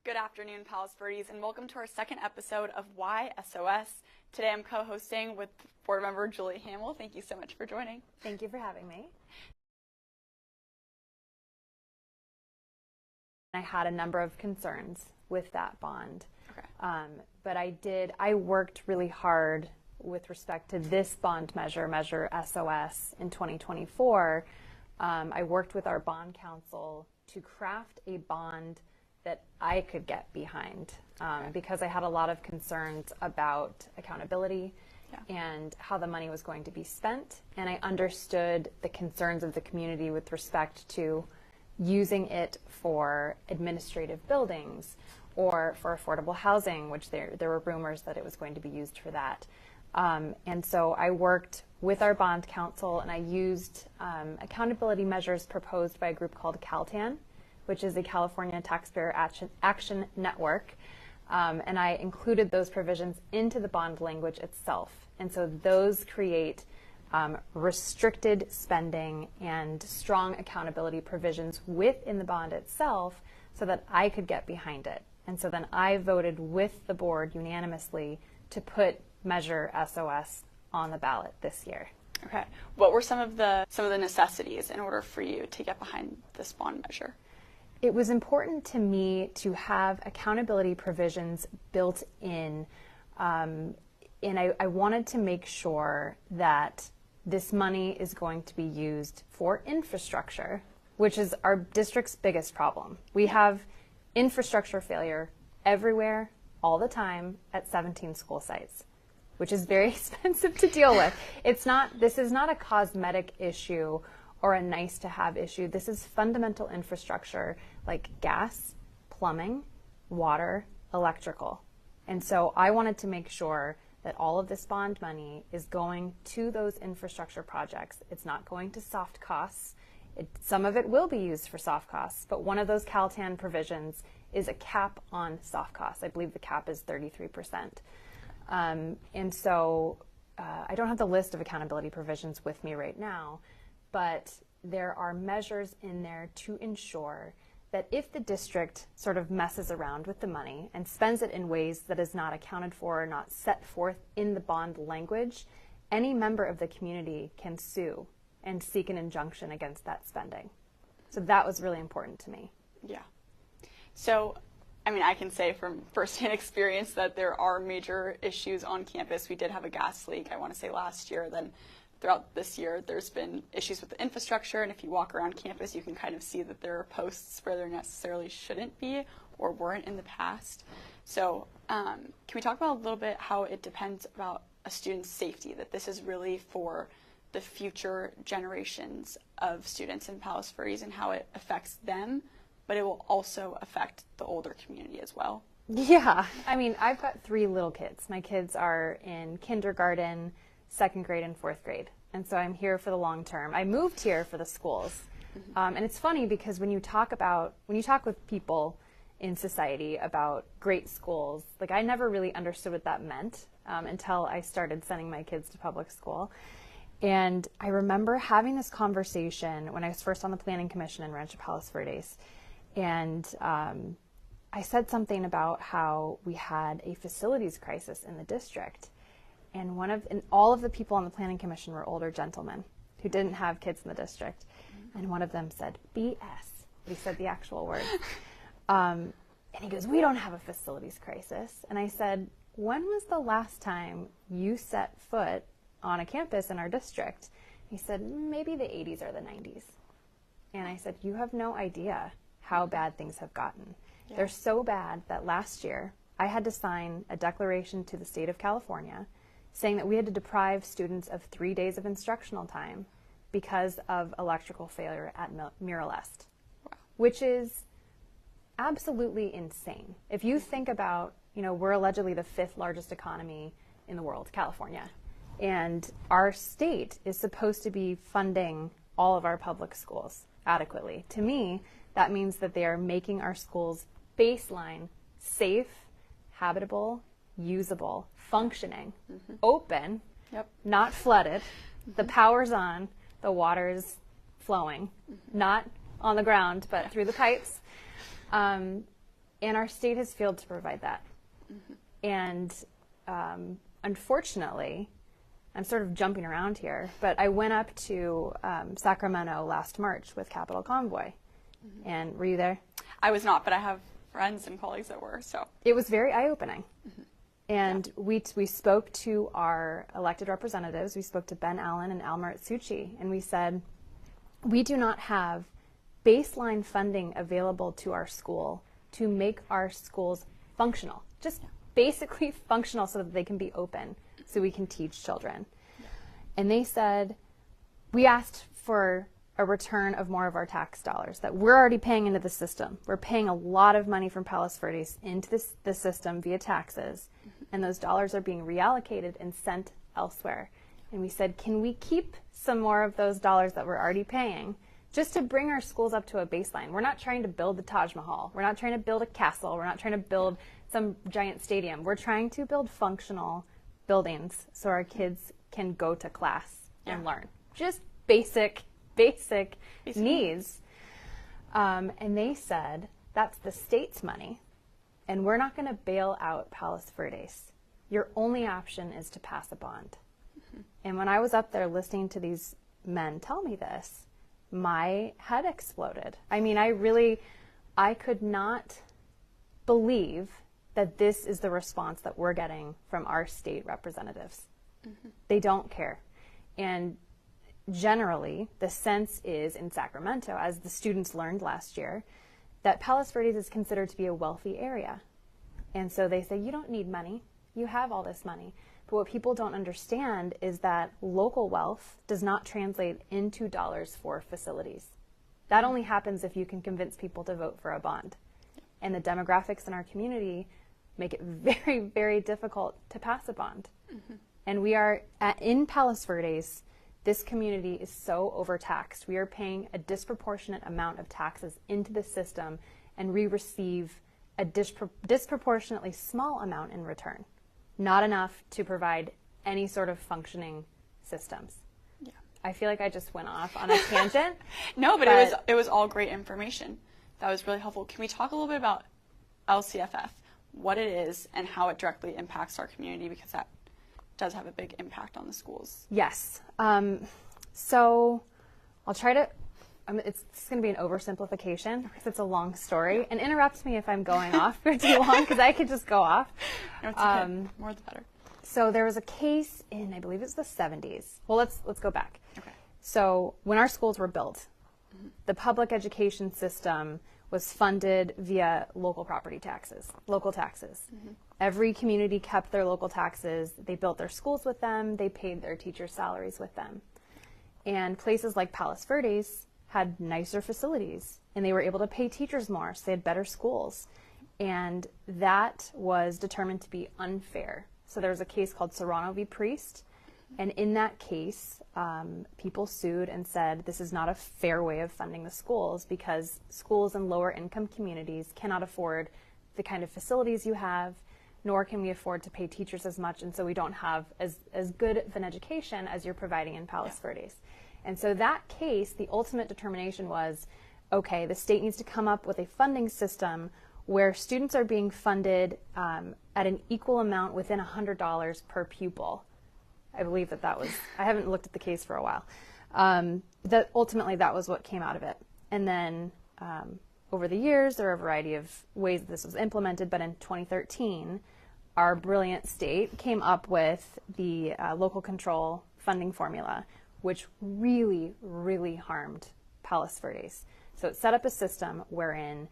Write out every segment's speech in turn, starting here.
Good afternoon, Palos Verdes, and welcome to our second episode of Why SOS. Today I'm co-hosting with board member Julie Hamill. Thank you so much for joining. Thank you for having me. I had a number of concerns with that bond. Okay. But I worked really hard with respect to this bond measure SOS in 2024. I worked with our bond counsel to craft a bond that I could get behind because I had a lot of concerns about accountability and how the money was going to be spent. And I understood the concerns of the community with respect to using it for administrative buildings or for affordable housing, which there were rumors that it was going to be used for that. And so I worked with our bond counsel, and I used accountability measures proposed by a group called CalTAN, which is the California Taxpayer Action Network. And I included those provisions into the bond language itself. And so those create restricted spending and strong accountability provisions within the bond itself so that I could get behind it. And so then I voted with the board unanimously to put Measure SOS on the ballot this year. Okay. What were some of the necessities in order for you to get behind this bond measure? It was important to me to have accountability provisions built in, and I wanted to make sure that this money is going to be used for infrastructure, which is our district's biggest problem. We have infrastructure failure everywhere, all the time, at 17 school sites, which is very expensive to deal with. This is not a cosmetic issue or a nice to have issue. This is fundamental infrastructure like gas, plumbing, water, electrical. And so I wanted to make sure that all of this bond money is going to those infrastructure projects. It's not going to soft costs. Some of it will be used for soft costs, but one of those CalTAN provisions is a cap on soft costs. I believe the cap is 33%. And so I don't have the list of accountability provisions with me right now, but there are measures in there to ensure that if the district sort of messes around with the money and spends it in ways that is not accounted for or not set forth in the bond language, any member of the community can sue and seek an injunction against that spending. So that was really important to me. Yeah. So, I mean, I can say from firsthand experience that there are major issues on campus. We did have a gas leak, I want to say last year. Then throughout this year, there's been issues with the infrastructure, and if you walk around campus, you can kind of see that there are posts where there necessarily shouldn't be or weren't in the past. So can we talk about a little bit how it depends about a student's safety, that this is really for the future generations of students in Palos Verdes and how it affects them, but it will also affect the older community as well? Yeah, I mean, I've got 3 little kids. My kids are in kindergarten, 2nd grade, and 4th grade. And so I'm here for the long term. I moved here for the schools. And it's funny because when you talk with people in society about great schools, like I never really understood what that meant until I started sending my kids to public school. And I remember having this conversation when I was first on the Planning Commission in Rancho Palos Verdes. And I said something about how we had a facilities crisis in the district. And all of the people on the Planning Commission were older gentlemen who didn't have kids in the district. And one of them said, BS. He said the actual word. And he goes, we don't have a facilities crisis. And I said, when was the last time you set foot on a campus in our district? He said, maybe the 80s or the 90s. And I said, you have no idea how bad things have gotten. Yeah. They're so bad that last year I had to sign a declaration to the state of California saying that we had to deprive students of 3 days of instructional time because of electrical failure at Mural Est, which is absolutely insane. If you think about, we're allegedly the 5th largest economy in the world, California, and our state is supposed to be funding all of our public schools adequately. To me, that means that they are making our schools baseline safe, habitable, usable, functioning, open, not flooded, the power's on, the water's flowing, not on the ground, but through the pipes. And our state has failed to provide that. And unfortunately, I'm sort of jumping around here, but I went up to Sacramento last March with Capitol Convoy. And were you there? I was not, but I have friends and colleagues that were, so. It was very eye-opening. And we spoke to our elected representatives. We spoke to Ben Allen and Almarit Suchi, and we said, we do not have baseline funding available to our school to make our schools functional, just basically functional so that they can be open, so we can teach children. And they said, we asked for a return of more of our tax dollars that we're already paying into the system. We're paying a lot of money from Palos Verdes into the system via taxes, and those dollars are being reallocated and sent elsewhere. And we said, can we keep some more of those dollars that we're already paying just to bring our schools up to a baseline? We're not trying to build the Taj Mahal. We're not trying to build a castle. We're not trying to build some giant stadium. We're trying to build functional buildings so our kids can go to class and learn. Just basic needs. And they said, that's the state's money, and we're not going to bail out Palos Verdes. Your only option is to pass a bond. And when I was up there listening to these men tell me this, my head exploded. I mean, I could not believe that this is the response that we're getting from our state representatives. They don't care. And generally, the sense is in Sacramento, as the students learned last year, that Palos Verdes is considered to be a wealthy area. And so they say, you don't need money. You have all this money. But what people don't understand is that local wealth does not translate into dollars for facilities. That only happens if you can convince people to vote for a bond. And the demographics in our community make it very, very difficult to pass a bond. And we are, in Palos Verdes, this community is so overtaxed. We are paying a disproportionate amount of taxes into the system, and we receive a disproportionately small amount in return. Not enough to provide any sort of functioning systems. Yeah. I feel like I just went off on a tangent. No, but it was all great information. That was really helpful. Can we talk a little bit about LCFF, what it is, and how it directly impacts our community, because that does have a big impact on the schools? Yes. So I'll try to, it's going to be an oversimplification because it's a long story, and interrupt me if I'm going off for too long, because I could just go off. No, it's okay. More the better. So there was a case in, I believe it's the 70s. Well, let's go back. Okay. So when our schools were built, the public education system was funded via local property taxes, local taxes. Every community kept their local taxes. They built their schools with them. They paid their teachers' salaries with them. And places like Palos Verdes had nicer facilities, and they were able to pay teachers more, so they had better schools. And that was determined to be unfair. So there was a case called Serrano v. Priest, and in that case, people sued and said this is not a fair way of funding the schools, because schools in lower income communities cannot afford the kind of facilities you have, nor can we afford to pay teachers as much, and so we don't have as good of an education as you're providing in Palos Verdes. And so that case, the ultimate determination was, okay, the state needs to come up with a funding system where students are being funded at an equal amount within $100 per pupil. I believe that was, I haven't looked at the case for a while. That ultimately that was what came out of it. And then over the years, there are a variety of ways that this was implemented, but in 2013, our brilliant state came up with the local control funding formula, which really, really harmed Palos Verdes. So it set up a system wherein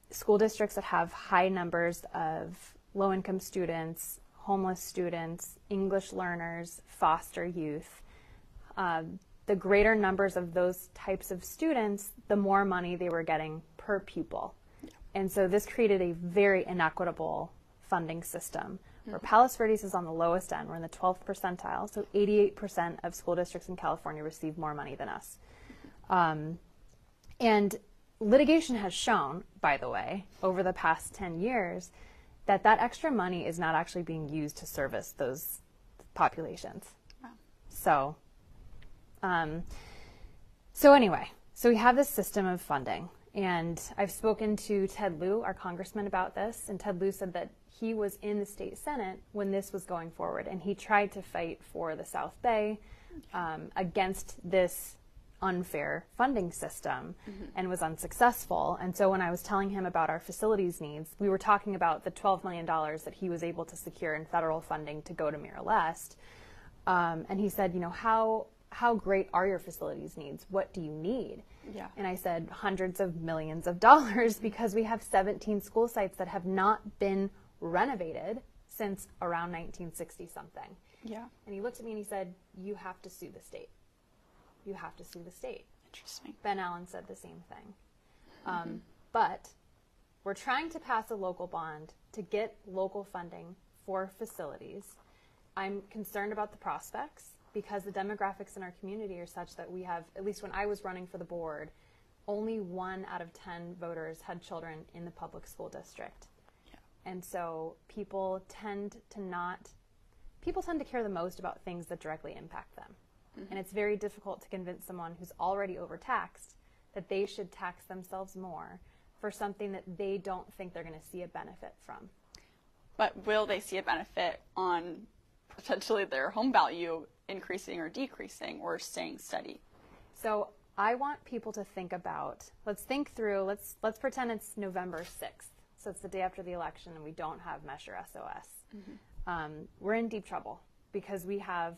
school districts that have high numbers of low-income students, homeless students, English learners, foster youth, the greater numbers of those types of students, the more money they were getting per pupil. And so this created a very inequitable funding system where Palos Verdes is on the lowest end. We're in the 12th percentile, so 88% of school districts in California receive more money than us. And litigation has shown, by the way, over the past 10 years, that extra money is not actually being used to service those populations. Wow. So anyway, so we have this system of funding, And I've spoken to Ted Lieu, our congressman, about this, and Ted Lieu said that he was in the state Senate when this was going forward, and he tried to fight for the South Bay against this unfair funding system and was unsuccessful. And so when I was telling him about our facilities needs, we were talking about the $12 million that he was able to secure in federal funding to go to Mirror Lest. And he said, you know, how great are your facilities needs? What do you need? Yeah. And I said hundreds of millions of dollars, because we have 17 school sites that have not been renovated since around 1960 something. Yeah. And he looked at me and he said, you have to sue the state. You have to sue the state. Interesting. Ben Allen said the same thing. But we're trying to pass a local bond to get local funding for facilities. I'm concerned about the prospects because the demographics in our community are such that we have, at least when I was running for the board, only 1 out of 10 voters had children in the public school district. Yeah. And so people tend to care the most about things that directly impact them. And it's very difficult to convince someone who's already overtaxed that they should tax themselves more for something that they don't think they're going to see a benefit from. But will they see a benefit on potentially their home value increasing or decreasing or staying steady? So I want people to think about, let's pretend it's November 6th. So it's the day after the election and we don't have Measure SOS. We're in deep trouble because we have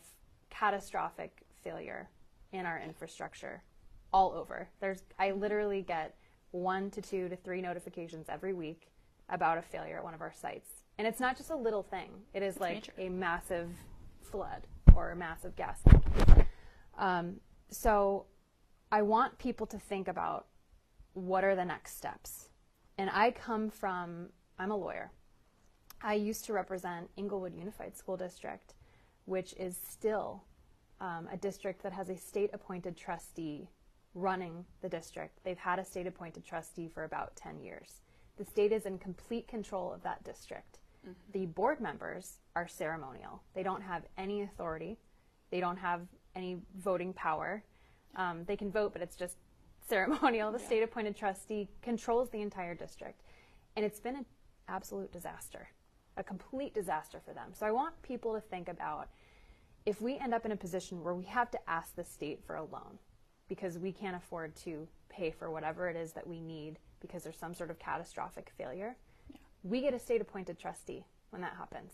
catastrophic failure in our infrastructure all over. I literally get 1 to 2 to 3 notifications every week about a failure at one of our sites. And it's not just a little thing. It is like major. A massive flood or a massive gas leak. So I want people to think about what are the next steps. And I'm a lawyer. I used to represent Inglewood Unified School District, which is still a district that has a state-appointed trustee running the district. They've had a state-appointed trustee for about 10 years. The state is in complete control of that district. The board members are ceremonial. They don't have any authority. They don't have any voting power. They can vote, but it's just ceremonial. The state-appointed trustee controls the entire district. And it's been an absolute disaster, a complete disaster for them. So I want people to think about, if we end up in a position where we have to ask the state for a loan because we can't afford to pay for whatever it is that we need because there's some sort of catastrophic failure, we get a state-appointed trustee when that happens.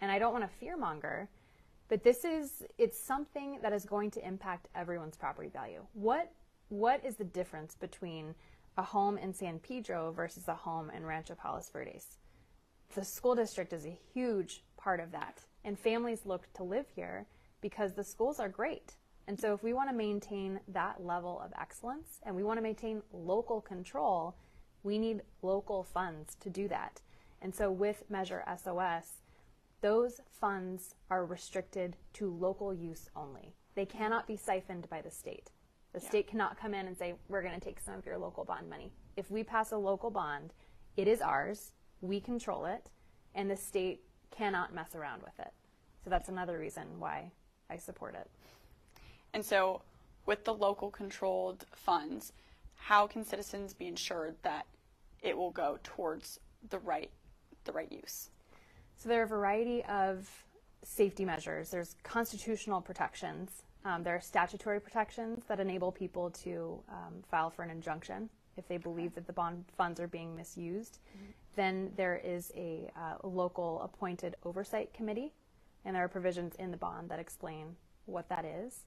And I don't want to fearmonger, but it's something that is going to impact everyone's property value. What is the difference between a home in San Pedro versus a home in Rancho Palos Verdes? The school district is a huge part of that. And families look to live here because the schools are great. And so if we want to maintain that level of excellence and we want to maintain local control, we need local funds to do that. And so with Measure SOS, those funds are restricted to local use only. They cannot be siphoned by the state. The state cannot come in and say, we're going to take some of your local bond money. If we pass a local bond, it is ours, we control it, and the state cannot mess around with it. So that's another reason why I support it. And so with the local controlled funds, how can citizens be ensured that it will go towards the right use? So there are a variety of safety measures. There's constitutional protections. There are statutory protections that enable people to file for an injunction if they believe that the bond funds are being misused. Then there is a local appointed oversight committee, and there are provisions in the bond that explain what that is.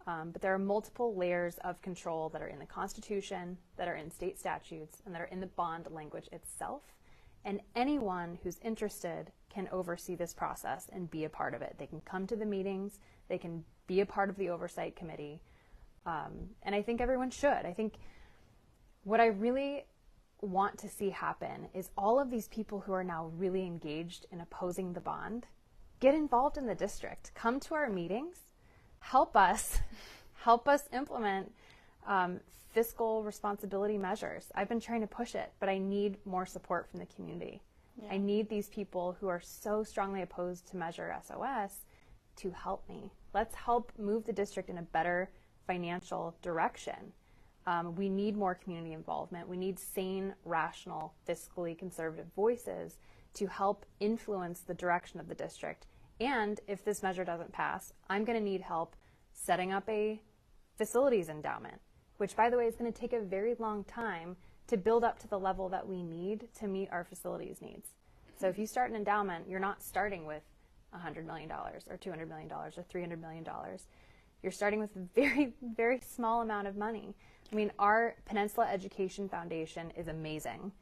But there are multiple layers of control that are in the Constitution, that are in state statutes, and that are in the bond language itself. And anyone who's interested can oversee this process and be a part of it. They can come to the meetings, they can be a part of the oversight committee, and I think everyone should. I think what I really want to see happen is all of these people who are now really engaged in opposing the bond get involved in the district. Come to our meetings, help us implement fiscal responsibility measures. I've been trying to push it, but I need more support from the community. I need these people who are so strongly opposed to Measure SOS to help me. Let's help move the district in a better financial direction. We need more community involvement. We need sane, rational, fiscally conservative voices to help influence the direction of the district. And if this measure doesn't pass, I'm going to need help setting up a facilities endowment, which, by the way, is going to take a very long time to build up to the level that we need to meet our facilities needs. So if you start an endowment, you're not starting with $100 million or $200 million or $300 million. You're starting with a very, very small amount of money. I mean, our Peninsula Education Foundation is amazing,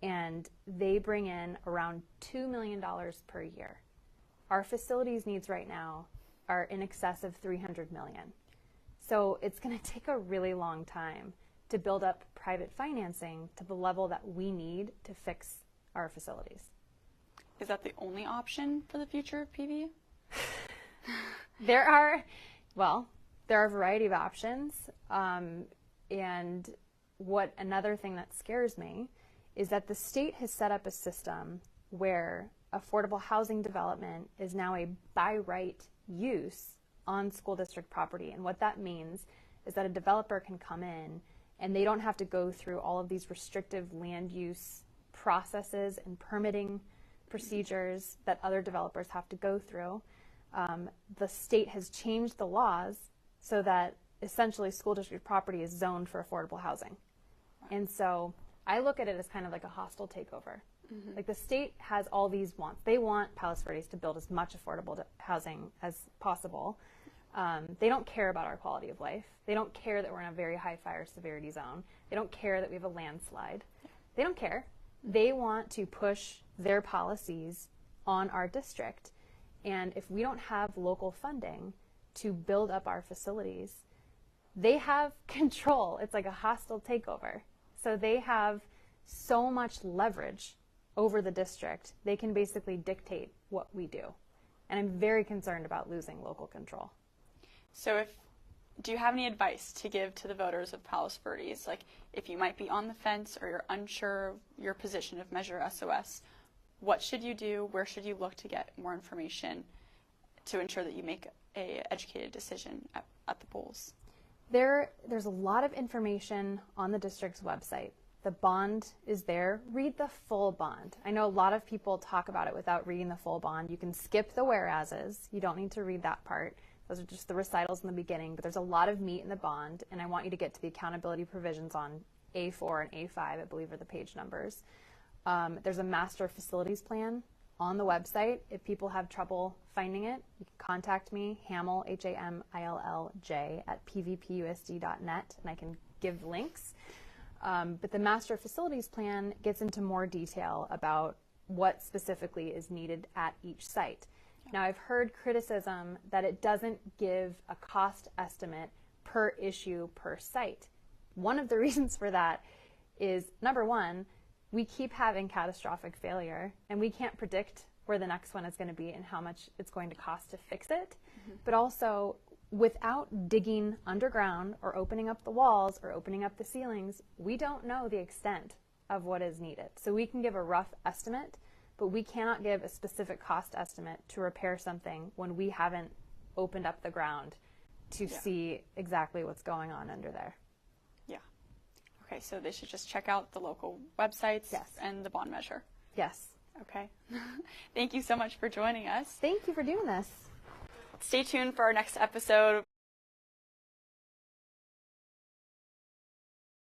and they bring in around $2 million per year. Our facilities needs right now are in excess of $300 million. So it's going to take a really long time to build up private financing to the level that we need to fix our facilities. Is that the only option for the future of PV? There are a variety of options. And another thing that scares me is that the state has set up a system where affordable housing development is now a by right use on school district property. And what that means is that a developer can come in and they don't have to go through all of these restrictive land use processes and permitting procedures that other developers have to go through. The state has changed the laws so that essentially school district property is zoned for affordable housing. And so I look at it as kind of like a hostile takeover. Mm-hmm. Like the state has all these wants. They want Palos Verdes to build as much affordable housing as possible. They don't care about our quality of life. They don't care that we're in a very high fire severity zone. They don't care that we have a landslide. They don't care. They want to push their policies on our district. And if we don't have local funding to build up our facilities, they have control. It's like a hostile takeover. So they have so much leverage over the district. They can basically dictate what we do. And I'm very concerned about losing local control. So do you have any advice to give to the voters of Palos Verdes? Like if you might be on the fence or you're unsure of your position of Measure SOS, what should you do? Where should you look to get more information to ensure that you make an educated decision at the polls? There's a lot of information on the district's website. The bond is there. Read the full bond. I know a lot of people talk about it without reading the full bond. You can skip the whereases. You don't need to read that part. Those are just the recitals in the beginning, but there's a lot of meat in the bond, and I want you to get to the accountability provisions on A4 and A5, I believe are the page numbers. There's a master facilities plan on the website. If people have trouble finding it, you can contact me, Hamill, Hamillj, at pvpusd.net, and I can give links. But the master facilities plan gets into more detail about what specifically is needed at each site. Now, I've heard criticism that it doesn't give a cost estimate per issue per site. One of the reasons for that is, number one, we keep having catastrophic failure, and we can't predict where the next one is going to be and how much it's going to cost to fix it. Mm-hmm. But also, without digging underground or opening up the walls or opening up the ceilings, we don't know the extent of what is needed. So we can give a rough estimate, but we cannot give a specific cost estimate to repair something when we haven't opened up the ground to see exactly what's going on under there. Yeah. Okay, so they should just check out the local websites and the bond measure. Yes. Okay. Thank you so much for joining us. Thank you for doing this. Stay tuned for our next episode.